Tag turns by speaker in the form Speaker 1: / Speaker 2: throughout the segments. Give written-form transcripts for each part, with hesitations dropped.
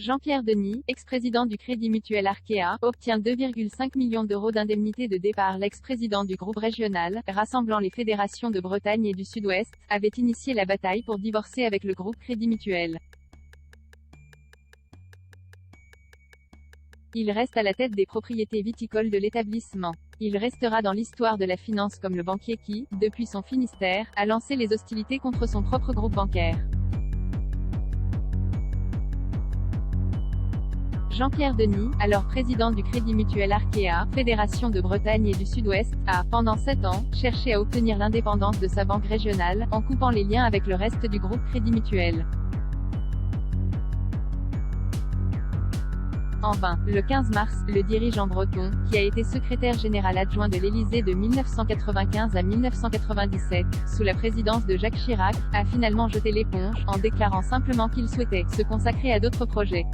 Speaker 1: Jean-Pierre Denis, ex-président du Crédit Mutuel Arkea, obtient 2,5 millions d'euros d'indemnité de départ. L'ex-président du groupe régional, rassemblant les fédérations de Bretagne et du Sud-Ouest, avait initié la bataille pour divorcer avec le groupe Crédit Mutuel. Il reste à la tête des propriétés viticoles de l'établissement. Il restera dans l'histoire de la finance comme le banquier qui, depuis son Finistère, a lancé les hostilités contre son propre groupe bancaire. Jean-Pierre Denis, alors président du Crédit Mutuel Arkea, Fédération de Bretagne et du Sud-Ouest, a, pendant 7 ans, cherché à obtenir l'indépendance de sa banque régionale, en coupant les liens avec le reste du groupe Crédit Mutuel. En vain. Le 15 mars, le dirigeant breton, qui a été secrétaire général adjoint de l'Élysée de 1995 à 1997, sous la présidence de Jacques Chirac, a finalement jeté l'éponge, en déclarant simplement qu'il souhaitait se consacrer à d'autres projets.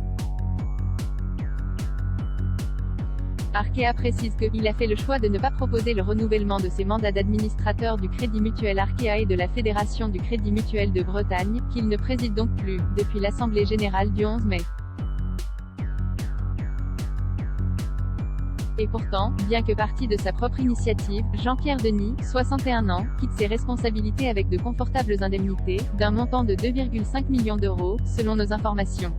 Speaker 1: Arkea précise qu'il a fait le choix de ne pas proposer le renouvellement de ses mandats d'administrateur du Crédit Mutuel Arkea et de la Fédération du Crédit Mutuel de Bretagne, qu'il ne préside donc plus, depuis l'Assemblée Générale du 11 mai. Et pourtant, bien que parti de sa propre initiative, Jean-Pierre Denis, 61 ans, quitte ses responsabilités avec de confortables indemnités, d'un montant de 2,5 millions d'euros, selon nos informations.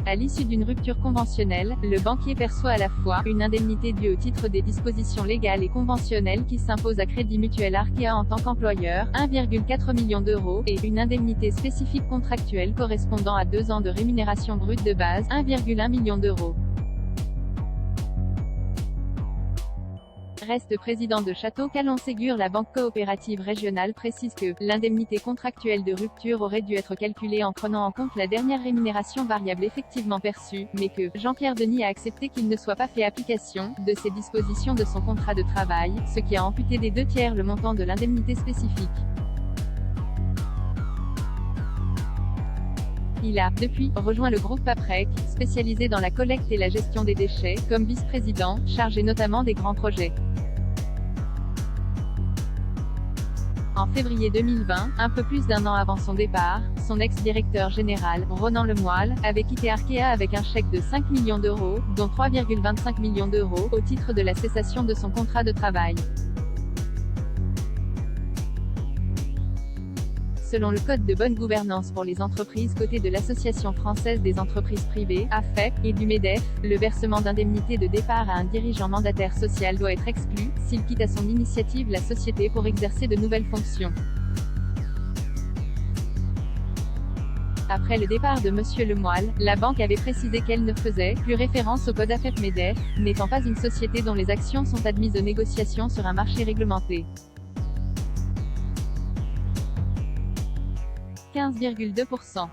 Speaker 1: À l'issue d'une rupture conventionnelle, le banquier perçoit à la fois une indemnité due au titre des dispositions légales et conventionnelles qui s'imposent à Crédit Mutuel Arkea en tant qu'employeur, 1,4 million d'euros, et une indemnité spécifique contractuelle correspondant à 2 ans de rémunération brute de base, 1,1 million d'euros. Reste président de Château-Calon-Ségur. La banque coopérative régionale précise que l'indemnité contractuelle de rupture aurait dû être calculée en prenant en compte la dernière rémunération variable effectivement perçue, mais que Jean-Pierre Denis a accepté qu'il ne soit pas fait application de ces dispositions de son contrat de travail, ce qui a amputé des 2/3 le montant de l'indemnité spécifique. Il a, depuis, rejoint le groupe Paprec, spécialisé dans la collecte et la gestion des déchets, comme vice-président, chargé notamment des grands projets. En février 2020, un peu plus d'1 an avant son départ, son ex-directeur général, Ronan Lemoyle, avait quitté Arkea avec un chèque de 5 millions d'euros, dont 3,25 millions d'euros, au titre de la cessation de son contrat de travail. Selon le Code de bonne gouvernance pour les entreprises cotées de l'Association française des entreprises privées, AFEP, et du MEDEF, le versement d'indemnités de départ à un dirigeant mandataire social doit être exclu, s'il quitte à son initiative la société pour exercer de nouvelles fonctions. Après le départ de Monsieur Lemoyle, la banque avait précisé qu'elle ne faisait plus référence au code AFEP-MEDEF, n'étant pas une société dont les actions sont admises aux négociations sur un marché réglementé. 15,2%.